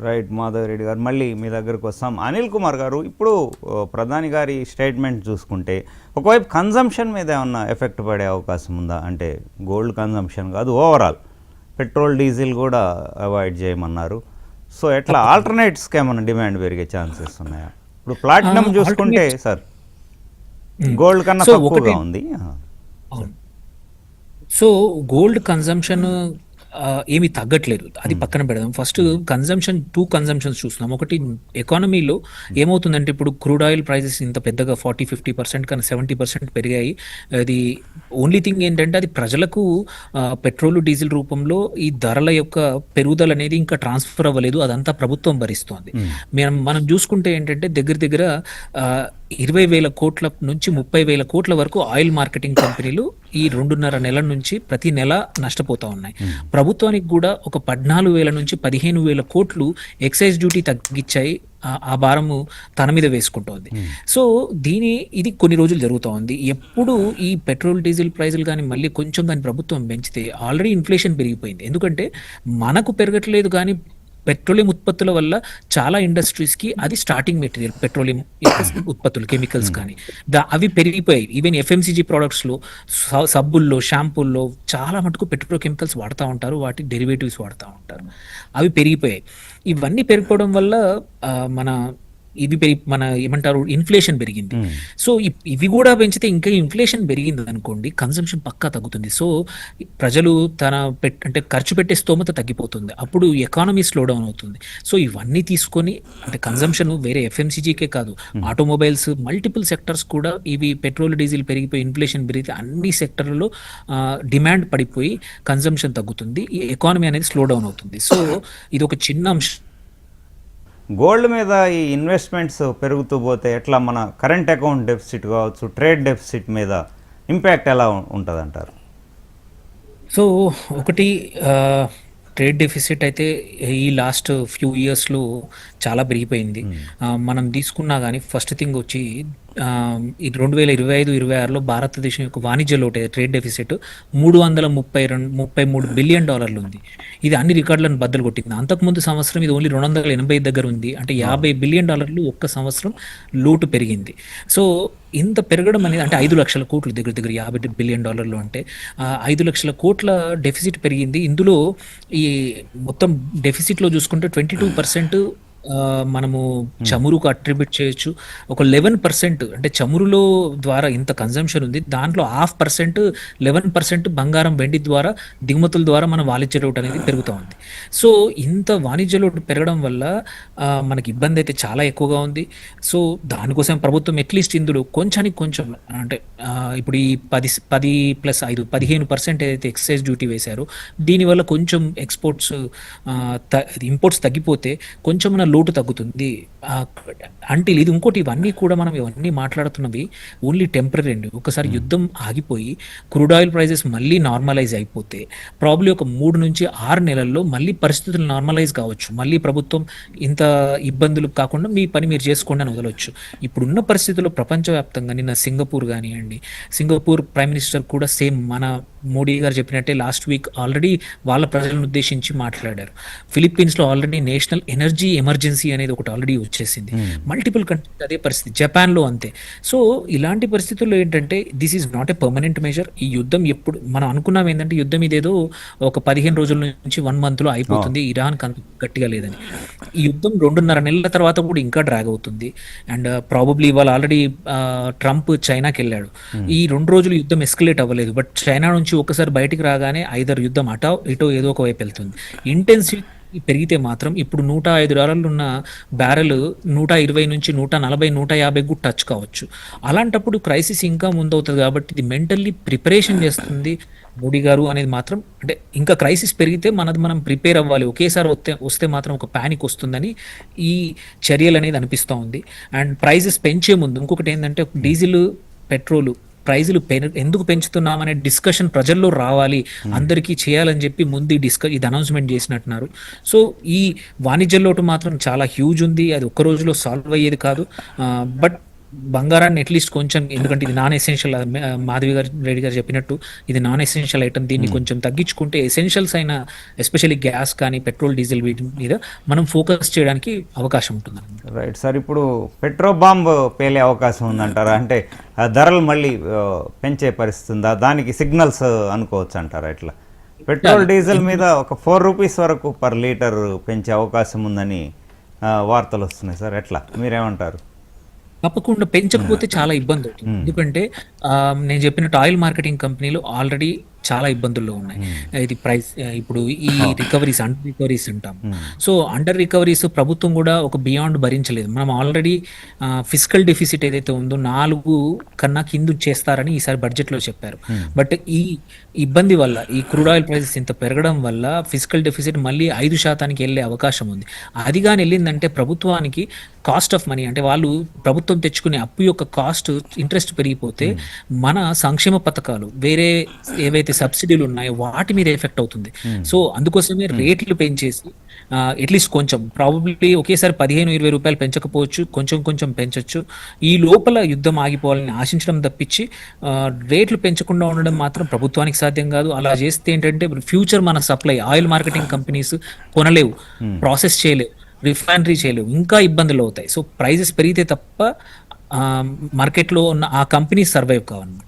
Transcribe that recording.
Right Madhava Reddy గారు, మళ్ళీ మీ దగ్గరకు వస్తాం. అనిల్ కుమార్ గారు, ఇప్పుడు ప్రధాని గారి స్టేట్మెంట్ చూసుకుంటే ఒకవైపు కన్జంప్షన్ మీద ఏమన్నా ఎఫెక్ట్ పడే అవకాశం ఉందా? అంటే గోల్డ్ కన్జంప్షన్ కాదు, ఓవరాల్ పెట్రోల్ డీజిల్ కూడా అవాయిడ్ చేయమన్నారు. సో ఎట్లా ఆల్టర్నేట్స్కి ఏమన్నా డిమాండ్ పెరిగే ఛాన్సెస్ ఉన్నాయా? ఇప్పుడు ప్లాటినం చూసుకుంటే సార్ గోల్డ్ కన్నా తక్కువగా ఉంది. సో గోల్డ్ కన్జంప్షన్ ఏమి తగ్గట్లేదు, అది పక్కన పెడదాం. ఫస్ట్ కన్జంప్షన్, టూ కన్జంప్షన్స్ చూస్తున్నాం. ఒకటి, ఎకానమీలో ఏమవుతుందంటే ఇప్పుడు క్రూడ్ ఆయిల్ ప్రైసెస్ ఇంత పెద్దగా 40-50% కన్నా 70% పెరిగాయి. అది ఓన్లీ థింగ్ ఏంటంటే అది ప్రజలకు పెట్రోల్ డీజిల్ రూపంలో ఈ ధరల యొక్క పెరుగుదల అనేది ఇంకా ట్రాన్స్ఫర్ అవ్వలేదు, అదంతా ప్రభుత్వం భరిస్తోంది. మనం చూసుకుంటే ఏంటంటే దగ్గర దగ్గర 20,000 కోట్ల నుంచి 30,000 కోట్ల వరకు ఆయిల్ మార్కెటింగ్ కంపెనీలు ఈ 2.5 నెలల నుంచి ప్రతి నెల నష్టపోతా ఉన్నాయి. ప్రభుత్వానికి కూడా ఒక 14,000 నుంచి 15,000 కోట్లు ఎక్సైజ్ డ్యూటీ తగ్గించాయి, ఆ భారము తన మీద వేసుకుంటోంది. సో ఇది కొన్ని రోజులు జరుగుతూ ఉంది. ఎప్పుడు ఈ పెట్రోల్ డీజిల్ ప్రైజులు కానీ మళ్ళీ కొంచెం కానీ ప్రభుత్వం పెంచితే, ఆల్రెడీ ఇన్ఫ్లేషన్ పెరిగిపోయింది. ఎందుకంటే మనకు పెరగట్లేదు కానీ పెట్రోలియం ఉత్పత్తుల వల్ల చాలా ఇండస్ట్రీస్కి అది స్టార్టింగ్ మెటీరియల్. పెట్రోలియం ఉత్పత్తులు, కెమికల్స్ కానీ అవి పెరిగిపోయాయి. ఈవెన్ ఎఫ్ఎంసీజీ ప్రోడక్ట్స్లో, సబ్బుల్లో, షాంపూల్లో చాలా మటుకు పెట్రోకెమికల్స్ వాడుతూ ఉంటారు, వాటి డెరివేటివ్స్ వాడుతూ ఉంటారు. అవి పెరిగిపోయాయి. ఇవన్నీ పెరిగిపోవడం వల్ల మన ఏమంటారు, ఇన్ఫ్లేషన్ పెరిగింది. సో ఇవి కూడా పెంచితే ఇంకా ఇన్ఫ్లేషన్ పెరిగింది అనుకోండి, కన్సంప్షన్ పక్కా తగ్గుతుంది. సో ప్రజలు అంటే ఖర్చు పెట్టే స్తోమత తగ్గిపోతుంది, అప్పుడు ఎకానమీ స్లో డౌన్ అవుతుంది. సో ఇవన్నీ తీసుకొని అంటే కన్సంప్షన్ వేరే ఎఫ్ఎంసీజీకే కాదు, ఆటోమొబైల్స్, మల్టిపుల్ సెక్టర్స్ కూడా ఇవి పెట్రోల్ డీజిల్ పెరిగిపోయి ఇన్ఫ్లేషన్ పెరిగితే అన్ని సెక్టర్లలో డిమాండ్ పడిపోయి కన్సంప్షన్ తగ్గుతుంది, ఈ ఎకానమీ అనేది స్లో డౌన్ అవుతుంది. సో ఇది ఒక చిన్న అంశం. గోల్డ్ మీద ఈ ఇన్వెస్ట్మెంట్స్ పెరుగుతూ పోతే ఎట్లా మన కరెంట్ అకౌంట్ డెఫిసిట్ కావచ్చు, ట్రేడ్ డెఫిసిట్ మీద ఇంపాక్ట్ ఎలా ఉంటుంది అంటారు? సో ఒకటి, ట్రేడ్ డెఫిసిట్ అయితే ఈ లాస్ట్ ఫ్యూ ఇయర్స్లో చాలా పెరిగిపోయింది. మనం తీసుకున్నా కానీ ఫస్ట్ థింగ్ వచ్చి 2025-26లో భారతదేశం యొక్క వాణిజ్య లోటు, ట్రేడ్ డెఫిసిట్ $333 బిలియన్ ఉంది. ఇది అన్ని రికార్డులను బద్దలు కొట్టింది. అంతకుముందు సంవత్సరం ఇది ఓన్లీ 280 దగ్గర ఉంది. అంటే $50 బిలియన్ ఒక్క సంవత్సరం లోటు పెరిగింది. సో ఇంత పెరగడం అనేది అంటే 5 లక్షల కోట్లు, దగ్గర దగ్గర $50 బిలియన్ అంటే 5 లక్షల కోట్ల డెఫిసిట్ పెరిగింది. ఇందులో ఈ మొత్తం డెఫిసిట్లో చూసుకుంటే 22% మనము చమురుకు అట్రిబ్యూట్ చేయొచ్చు. ఒక 11% అంటే చమురులో ద్వారా ఇంత కన్జంప్షన్ ఉంది, దాంట్లో 0.5%, 11% బంగారం, వెండి ద్వారా, దిగుమతుల ద్వారా మన వాణిజ్య లోటు అనేది పెరుగుతూ ఉంది. సో ఇంత వాణిజ్య లోటు పెరగడం వల్ల మనకి ఇబ్బంది అయితే చాలా ఎక్కువగా ఉంది. సో దానికోసం ప్రభుత్వం అట్లీస్ట్ ఇందులో కొంచెం అంటే ఇప్పుడు ఈ 10+5 15% ఏదైతే ఎక్సైజ్ డ్యూటీ వేశారో, దీనివల్ల కొంచెం ఎక్స్పోర్ట్స్ ఇంపోర్ట్స్ తగ్గిపోతే కొంచెం లోటు తగ్గుతుంది. అంటే ఇది ఇంకోటి, ఇవన్నీ మాట్లాడుతున్నవి ఓన్లీ టెంపరీ అండి. ఒకసారి యుద్ధం ఆగిపోయి క్రూడ్ ఆయిల్ ప్రైజెస్ మళ్ళీ నార్మలైజ్ అయిపోతే ప్రాబ్లీ ఒక 3 నుంచి 6 నెలల్లో మళ్ళీ పరిస్థితులు నార్మలైజ్ కావచ్చు. మళ్ళీ ప్రభుత్వం ఇంత ఇబ్బందులు కాకుండా మీ పని మీరు చేసుకోండి అని వదలవచ్చు. ఇప్పుడున్న పరిస్థితుల్లో ప్రపంచవ్యాప్తంగా నిన్న సింగపూర్ కానివ్వండి, సింగపూర్ ప్రైమ్ మినిస్టర్ కూడా సేమ్ మన మోడీ గారు చెప్పినట్టే లాస్ట్ వీక్ ఆల్రెడీ వాళ్ళ ప్రజలను ఉద్దేశించి మాట్లాడారు. ఫిలిప్పీన్స్లో ఆల్రెడీ నేషనల్ ఎనర్జీ ఎమర్జెన్సీ అనేది ఒకటి ఆల్రెడీ వచ్చేసింది. మల్టిపుల్ కంట్రీస్ అదే పరిస్థితి, జపాన్లో అంతే. సో ఇలాంటి పరిస్థితుల్లో ఏంటంటే this is not a permanent measure. ఈ యుద్ధం ఎప్పుడు మనం అనుకున్నాం ఏంటంటే యుద్ధం ఇదేదో ఒక 15 రోజుల నుంచి 1 మంత్లో అయిపోతుంది, ఇరాన్ అంత గట్టిగా లేదని. ఈ యుద్ధం 2.5 నెలల తర్వాత కూడా ఇంకా డ్రాగ్ అవుతుంది. అండ్ ప్రాబబ్లీ ఇవాళ ఆల్రెడీ ట్రంప్ చైనాకి వెళ్ళాడు. ఈ 2 రోజులు యుద్ధం ఎస్కలేట్ అవ్వలేదు, బట్ చైనా నుంచి ఒకసారి బయటికి రాగానే ఐదర్ యుద్ధం ఇటో ఏదో ఒక వైపు వెళ్తుంది. ఇంటెన్సిటీ పెరిగితే మాత్రం ఇప్పుడు $105 ఉన్న బ్యారెల్ 120 నుంచి 140, 150 కూడా టచ్ కావచ్చు. అలాంటప్పుడు క్రైసిస్ ఇంకా ముందవుతుంది. కాబట్టి ఇది మెంటల్లీ ప్రిపరేషన్ చేస్తుంది మోడీ గారు అనేది మాత్రం. అంటే ఇంకా క్రైసిస్ పెరిగితే మనం ప్రిపేర్ అవ్వాలి. ఒకేసారి వస్తే మాత్రం ఒక ప్యానిక్ వస్తుందని ఈ చర్యలు అనేది అనిపిస్తూ ఉంది. అండ్ ప్రైజెస్ పెంచే ముందు ఇంకొకటి ఏంటంటే, డీజిల్, పెట్రోలు ప్రైజులు ఎందుకు పెంచుతున్నామనే డిస్కషన్ ప్రజల్లో రావాలి, అందరికీ చేయాలని చెప్పి ముందు ఇది అనౌన్స్మెంట్ చేసినట్టున్నారు. సో ఈ వాణిజ్య లోటు మాత్రం చాలా హ్యూజ్ ఉంది, అది ఒక్క రోజులో సాల్వ్ అయ్యేది కాదు. బట్ బంగారాన్ని అట్లీస్ట్ కొంచెం, ఎందుకంటే ఇది నాన్ ఎసెన్షియల్, మాధవి గారు రెడ్డి గారు చెప్పినట్టు ఇది నాన్ ఎసెన్షియల్ ఐటమ్, దీన్ని కొంచెం తగ్గించుకుంటే ఎసెన్షియల్స్ అయిన ఎస్పెషల్లీ గ్యాస్ కానీ పెట్రోల్ డీజిల్ వీటి మీద మనం ఫోకస్ చేయడానికి అవకాశం ఉంటుంది. రైట్ సార్, ఇప్పుడు పెట్రో బాంబ్ పేలే అవకాశం ఉందంటారా? అంటే ఆ ధరలు మళ్ళీ పెంచే పరిస్థితి ఉందా? దానికి సిగ్నల్స్ అనుకోవచ్చు అంటారా? ఇట్లా పెట్రోల్ డీజిల్ మీద ఒక 4 రూపీస్ వరకు పర్ లీటర్ పెంచే అవకాశం ఉందని వార్తలు వస్తున్నాయి సార్. ఎట్లా, మీరేమంటారు? తప్పకుండా పెంచకపోతే చాలా ఇబ్బంది అవుతుంది. ఎందుకంటే నేను చెప్పినట్టు ఆయిల్ మార్కెటింగ్ కంపెనీలు ఆల్రెడీ చాలా ఇబ్బందుల్లో ఉన్నాయి. ఇది ప్రైస్ ఇప్పుడు ఈ రికవరీస్, అండర్ రికవరీస్ అంటాం. సో అండర్ రికవరీస్ ప్రభుత్వం కూడా ఒక బియాండ్ భరించలేదు. మనం ఆల్రెడీ ఫిజికల్ డెఫిసిట్ ఏదైతే ఉందో 4 కన్నా కింద చేస్తారని ఈసారి బడ్జెట్లో చెప్పారు. బట్ ఈ ఇబ్బంది వల్ల, ఈ క్రూడ్ ఆయిల్ ప్రైసెస్ ఇంత పెరగడం వల్ల ఫిజికల్ డెఫిసిట్ మళ్ళీ 5% వెళ్ళే అవకాశం ఉంది. అది కానీ వెళ్ళిందంటే ప్రభుత్వానికి కాస్ట్ ఆఫ్ మనీ, అంటే వాళ్ళు ప్రభుత్వం తెచ్చుకునే అప్పు యొక్క కాస్ట్, ఇంట్రెస్ట్ పెరిగిపోతే మన సంక్షేమ పథకాలు, వేరే ఏవైతే సబ్సిడీలు ఉన్నాయో వాటి మీద ఎఫెక్ట్ అవుతుంది. సో అందుకోసమే రేట్లు పెంచేసి అట్లీస్ట్ కొంచెం, ప్రాబబ్లీ ఒకేసారి 15-20 రూపాయలు పెంచకపోవచ్చు, కొంచెం కొంచెం పెంచొచ్చు. ఈ లోపల యుద్ధం ఆగిపోవాలని ఆశించడం తప్పించి రేట్లు పెంచకుండా ఉండడం మాత్రం ప్రభుత్వానికి సాధ్యం కాదు. అలా చేస్తే ఏంటంటే ఫ్యూచర్ మన సప్లై, ఆయిల్ మార్కెటింగ్ కంపెనీస్ కొనలేవు, ప్రాసెస్ చేయలేవు, రిఫైనరీ చేయలేవు, ఇంకా ఇబ్బందులు అవుతాయి. సో ప్రైజెస్ పెరిగితే తప్ప మార్కెట్లో ఉన్న ఆ కంపెనీ సర్వైవ్ కావాలి.